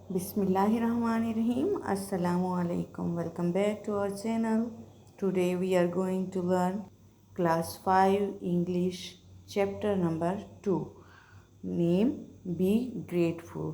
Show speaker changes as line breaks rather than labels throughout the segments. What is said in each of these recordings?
Bismillahirrahmanirrahim. Assalamu alaikum. Welcome back to our channel. Today we are going to learn class 5 English chapter number 2. Name be grateful.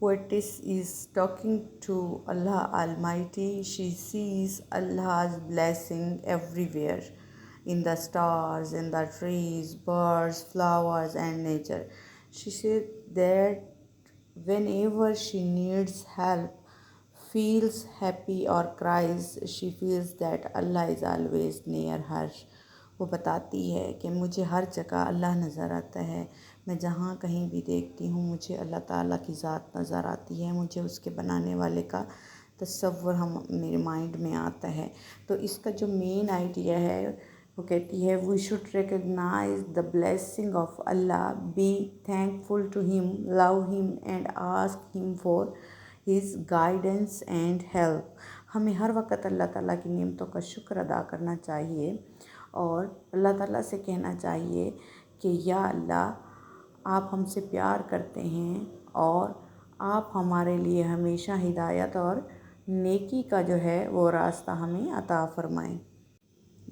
Poetess is talking to Allah Almighty. She sees Allah's blessing everywhere, in the stars, in the trees, birds, flowers, and nature. She said that whenever she needs help, feels happy or cries, she feels that Allah is always near her. وہ بتاتی ہے کہ مجھے ہر جگہ اللہ نظر آتا ہے، میں جہاں کہیں بھی دیکھتی ہوں مجھے اللہ تعالیٰ کی ذات نظر آتی ہے، مجھے اس کے بنانے والے کا تصور میرے مائنڈ میں آتا ہے۔ تو اس کا جو مین آئیڈیا ہے وہ کہتی ہے we should recognise the blessing of Allah, be thankful to him, love him and ask him for his guidance and help. ہمیں ہر وقت اللہ تعالیٰ کی نعمتوں کا شکر ادا کرنا چاہیے اور اللہ تعالیٰ سے کہنا چاہیے کہ یا اللہ آپ ہم سے پیار کرتے ہیں اور آپ ہمارے لیے ہمیشہ ہدایت اور نیکی کا جو ہے وہ راستہ ہمیں عطا فرمائیں۔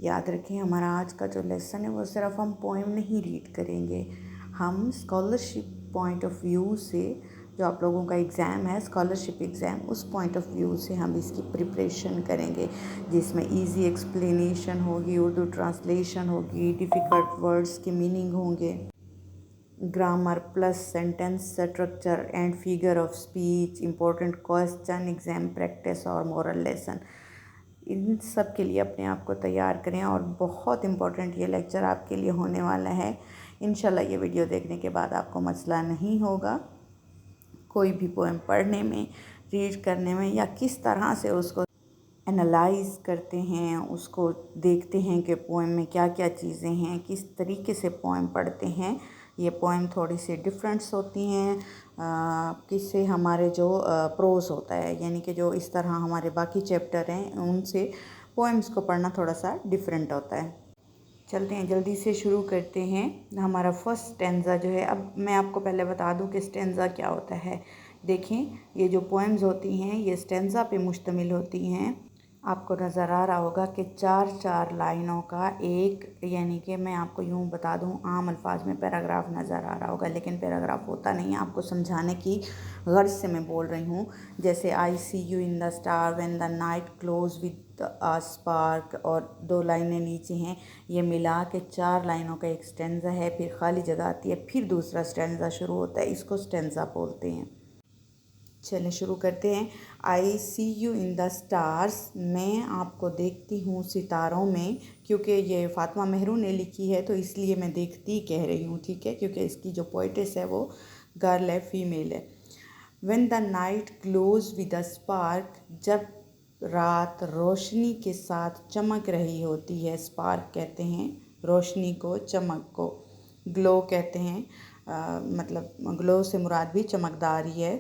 یاد رکھیں ہمارا آج کا جو لیسن ہے وہ صرف ہم پوئم نہیں ریڈ کریں گے، ہم اسکالرشپ پوائنٹ آف ویو سے جو آپ لوگوں کا ایگزام ہے اسکالرشپ ایگزام، اس پوائنٹ آف ویو سے ہم اس کی پریپریشن کریں گے، جس میں ایزی ایکسپلینیشن ہوگی، اردو ٹرانسلیشن ہوگی، ڈیفیکلٹ ورڈز کے میننگ ہوں گے، grammar plus sentence structure and figure of speech, important question, exam practice اور مورل لیسن۔ ان سب کے لیے اپنے آپ کو تیار کریں اور بہت امپورٹنٹ یہ لیکچر آپ کے لیے ہونے والا ہے۔ انشاءاللہ یہ ویڈیو دیکھنے کے بعد آپ کو مسئلہ نہیں ہوگا کوئی بھی پوئم پڑھنے میں، ریڈ کرنے میں، یا کس طرح سے اس کو انالائز کرتے ہیں، اس کو دیکھتے ہیں کہ پوئم میں کیا کیا چیزیں ہیں، کس طریقے سے پوئم پڑھتے ہیں۔ یہ پوئم تھوڑی سی ڈفرینٹس ہوتی ہیں کس سے ہمارے جو پروز ہوتا ہے، یعنی کہ جو اس طرح ہمارے باقی چیپٹر ہیں ان سے پوئمز کو پڑھنا تھوڑا سا ڈفرینٹ ہوتا ہے۔ چلتے ہیں جلدی سے شروع کرتے ہیں۔ ہمارا فرسٹ اسٹینزا جو ہے، اب میں آپ کو پہلے بتا دوں کہ اسٹینزا کیا ہوتا ہے۔ دیکھیں یہ جو پوئمز ہوتی ہیں یہ اسٹینزا پہ مشتمل ہوتی ہیں۔ آپ کو نظر آ رہا ہوگا کہ 4 لائنوں کا ایک، یعنی کہ میں آپ کو یوں بتا دوں عام الفاظ میں پیراگراف نظر آ رہا ہوگا، لیکن پیراگراف ہوتا نہیں ہے، آپ کو سمجھانے کی غرض سے میں بول رہی ہوں۔ جیسے I see you in the star when the night glows with spark, اور 2 لائنیں نیچے ہیں، یہ ملا کے 4 لائنوں کا ایک اسٹینزا ہے، پھر خالی جگہ آتی ہے، پھر دوسرا اسٹینزا شروع ہوتا ہے، اس کو اسٹینزا بولتے ہیں۔ چلیں شروع کرتے ہیں۔ آئی see you in the stars, میں آپ کو دیکھتی ہوں ستاروں میں، کیونکہ یہ فاطمہ مہرو نے لکھی ہے تو اس لیے میں دیکھتی کہہ رہی ہوں، ٹھیک ہے، کیونکہ اس کی جو پوئٹس ہے وہ گرل ہے، فیمیل ہے۔ When the night glows with a spark, جب رات روشنی کے ساتھ چمک رہی ہوتی ہے، اسپارک کہتے ہیں روشنی کو، چمک کو، گلو کہتے ہیں، مطلب گلو سے مراد بھی چمکدار ہی ہے۔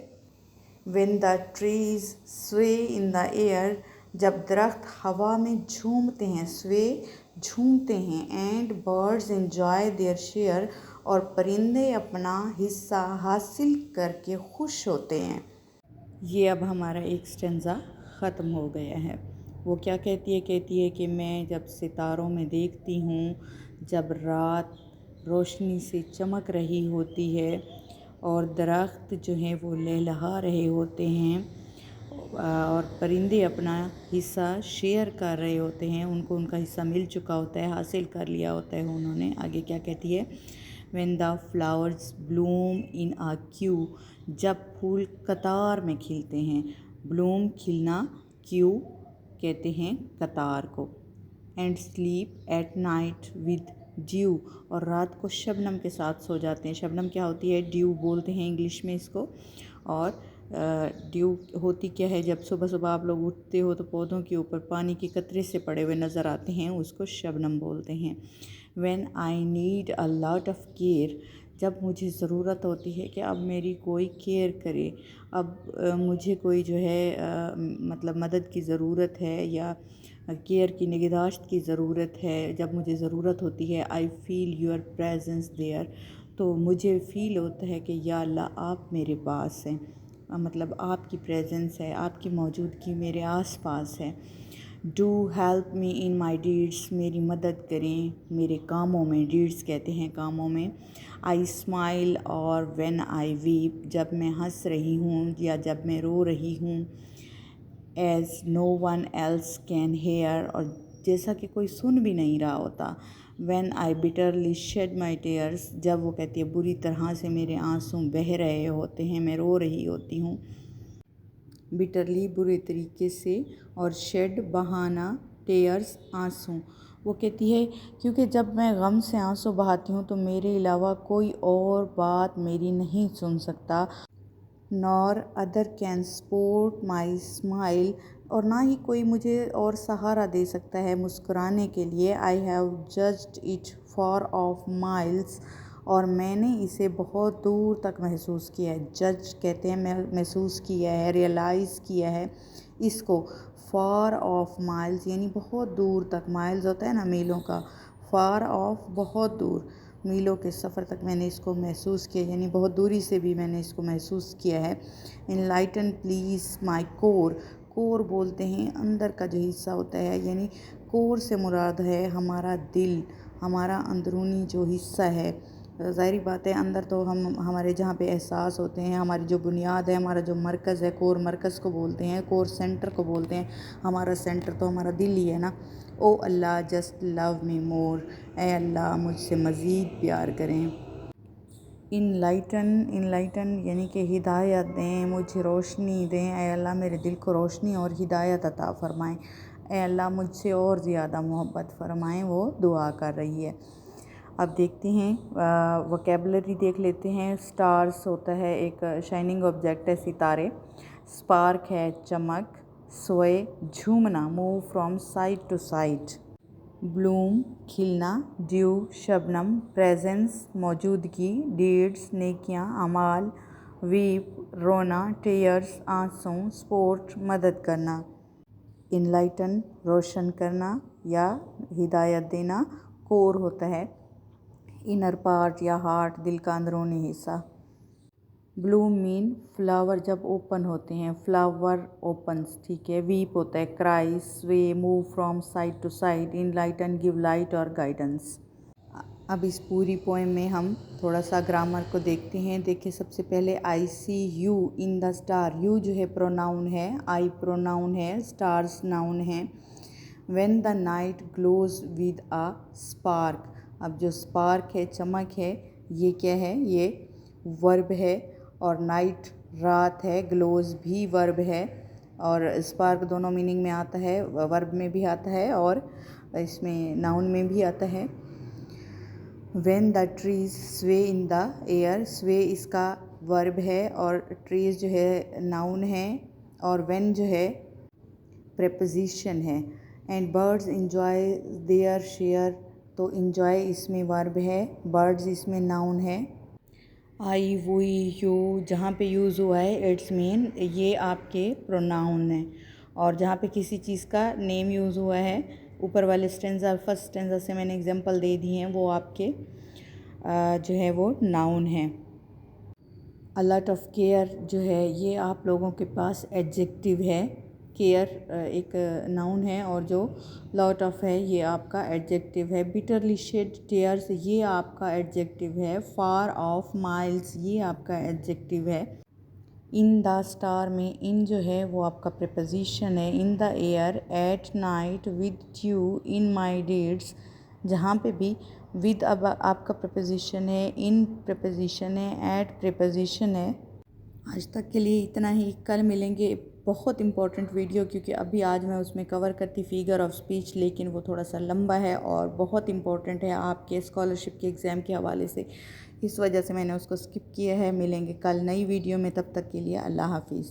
when the trees sway in the air، جب درخت ہوا میں جھومتے ہیں، sway جھومتے ہیں، and birds enjoy their share، اور پرندے اپنا حصہ حاصل کر کے خوش ہوتے ہیں۔ یہ اب ہمارا ایک اسٹینزا ختم ہو گیا ہے۔ وہ کیا کہتی ہے کہ میں جب ستاروں میں دیکھتی ہوں، جب رات روشنی سے چمک رہی ہوتی ہے اور درخت جو ہیں وہ لہلہا رہے ہوتے ہیں اور پرندے اپنا حصہ شیئر کر رہے ہوتے ہیں، ان کو ان کا حصہ مل چکا ہوتا ہے، حاصل کر لیا ہوتا ہے انہوں نے۔ آگے کیا کہتی ہے؟ when the flowers bloom in a queue، جب پھول قطار میں کھلتے ہیں، بلوم کھلنا، کیو کہتے ہیں قطار کو، and sleep at night with due, اور رات کو شبنم کے ساتھ سو جاتے ہیں۔ شبنم کیا ہوتی ہے؟ ڈیو بولتے ہیں انگلش میں اس کو، اور ڈیو ہوتی کیا ہے؟ جب صبح صبح آپ لوگ اٹھتے ہو تو پودوں کے اوپر پانی کے قطرے سے پڑے ہوئے نظر آتے ہیں، اس کو شبنم بولتے ہیں۔ when I need a lot of care. جب مجھے ضرورت ہوتی ہے کہ اب میری کوئی کیئر کرے، اب مجھے کوئی جو ہے مطلب مدد کی ضرورت ہے یا کیئر کی نگہداشت کی ضرورت ہے، جب مجھے ضرورت ہوتی ہے I feel your presence there، تو مجھے فیل ہوتا ہے کہ یا اللہ آپ میرے پاس ہیں، مطلب آپ کی پریزنس ہے، آپ کی موجودگی میرے آس پاس ہے۔ Do help me in my deeds, میری مدد کریں میرے کاموں میں، ڈیڈس کہتے ہیں کاموں میں۔ آئی اسمائل اور وین آئی ویپ، جب میں ہنس رہی ہوں یا جب میں رو رہی ہوں۔ As no one else can hear, اور جیسا کہ کوئی سن بھی نہیں رہا ہوتا۔ When I bitterly shed my tears, جب وہ کہتی ہے بری طرح سے میرے آنسوں بہہ رہے ہوتے ہیں، میں رو رہی ہوتی ہوں۔ بٹرلی برے طریقے سے، اور شیڈ بہانا، ٹیئرس آنسوں۔ وہ کہتی ہے کیونکہ جب میں غم سے آنسوں بہاتی ہوں تو میرے علاوہ کوئی اور بات میری نہیں سن سکتا۔ Nor other can support my smile, اور نہ ہی کوئی مجھے اور سہارا دے سکتا ہے مسکرانے کے لیے۔ I have judged it for of miles, اور میں نے اسے بہت دور تک محسوس کیا ہے۔ جج کہتے ہیں محسوس کیا ہے، ریئلائز کیا ہے اس کو۔ فار آف مائلز یعنی بہت دور تک، مائلز ہوتا ہے نا میلوں کا، فار آف بہت دور، میلوں کے سفر تک میں نے اس کو محسوس کیا، یعنی بہت دوری سے بھی میں نے اس کو محسوس کیا ہے۔ انلائٹن پلیز مائی کور، کور بولتے ہیں اندر کا جو حصہ ہوتا ہے، یعنی کور سے مراد ہے ہمارا دل، ہمارا اندرونی جو حصہ ہے۔ ظاہری بات ہے اندر تو ہمارے جہاں پہ احساس ہوتے ہیں، ہماری جو بنیاد ہے، ہمارا جو مرکز ہے، کور مرکز کو بولتے ہیں، کور سینٹر کو بولتے ہیں۔ ہمارا سینٹر تو ہمارا دل ہی ہے نا۔ او اللہ جسٹ لو می مور، اے اللہ مجھ سے مزید پیار کریں۔ انلائٹن یعنی کہ ہدایت دیں، مجھے روشنی دیں، اے اللہ میرے دل کو روشنی اور ہدایت عطا فرمائیں، اے اللہ مجھ سے اور زیادہ محبت فرمائیں، وہ دعا کر رہی ہے۔ اب دیکھتے ہیں ووکیبلری دیکھ لیتے ہیں۔ سٹارز ہوتا ہے ایک شائننگ آبجیکٹ ہے، ستارے۔ اسپارک ہے چمک۔ سوئے جھومنا، move from side to side. Bloom کھلنا۔ ڈیو شبنم۔ پریزنس موجودگی۔ ڈیڈس نیکیاں، اعمال۔ ویپ رونا۔ ٹیئرس آنسوں۔ سپورٹ مدد کرنا۔ انلائٹن روشن کرنا یا ہدایت دینا۔ کور ہوتا ہے انر پارٹ یا ہارٹ، دل کا اندرونی حصہ۔ بلوم مین فلاور جب اوپن ہوتے ہیں، فلاور اوپنس، ٹھیک ہے۔ ویپ ہوتا ہے cry. Sway move from side to side. Enlighten give light اور گائیڈنس۔ اب اس پوری پوئم میں ہم تھوڑا سا گرامر کو دیکھتے ہیں۔ دیکھیں سب سے پہلے I see you in the star, you جو ہے پروناؤن ہے، آئی پروناؤن ہے، اسٹارز ناؤن ہے۔ When the night glows with a spark, اب جو اسپارک ہے چمک ہے، یہ کیا ہے؟ یہ ورب ہے، اور نائٹ رات ہے، گلوز بھی ورب ہے، اور اسپارک دونوں میننگ میں آتا ہے، ورب میں بھی آتا ہے اور اس میں ناؤن میں بھی آتا ہے۔ When the trees sway in the air, sway اس کا ورب ہے اور ٹریز جو ہے ناؤن ہے، اور وین جو ہے پریپوزیشن ہے۔ And birds enjoy their share, تو انجوائے اس میں ورب ہے، برڈز اس میں ناؤن ہے۔ آئی وی یو جہاں پہ یوز ہوا ہے اٹس مین، یہ آپ کے پروناؤن ہیں، اور جہاں پہ کسی چیز کا نیم یوز ہوا ہے، اوپر والے اسٹینزا فرسٹ اسٹینزا سے میں نے ایگزامپل دے دی ہیں، وہ آپ کے جو ہے وہ ناؤن ہیں۔ A lot of care جو ہے یہ آپ لوگوں کے پاس ایڈجیکٹیو ہے۔ کیئر ایک ناؤن ہے، اور جو لاٹ آف ہے یہ آپ کا ایڈجیکٹیو ہے۔ بیٹرلی شیڈ ٹیئرس یہ آپ کا ایڈجیکٹیو ہے۔ فار آف مائلس یہ آپ کا ایڈجیکٹیو ہے۔ ان دا اسٹار میں ان جو ہے وہ آپ کا پریپوزیشن ہے۔ In the air, at night, with you, in my deeds, جہاں پہ بھی ود اب آپ کا پریپوزیشن ہے، ان پریپوزیشن ہے، ایٹ پریپوزیشن ہے۔ آج تک کے لیے اتنا ہی، کل ملیں گے بہت امپورٹنٹ ویڈیو، کیونکہ ابھی آج میں اس میں کور کرتی فیگر آف اسپیچ، لیکن وہ تھوڑا سا لمبا ہے اور بہت امپورٹنٹ ہے آپ کے اسکالرشپ کے ایگزام کے حوالے سے، اس وجہ سے میں نے اس کو اسکپ کیا ہے۔ ملیں گے کل نئی ویڈیو میں، تب تک کے لیے اللہ حافظ۔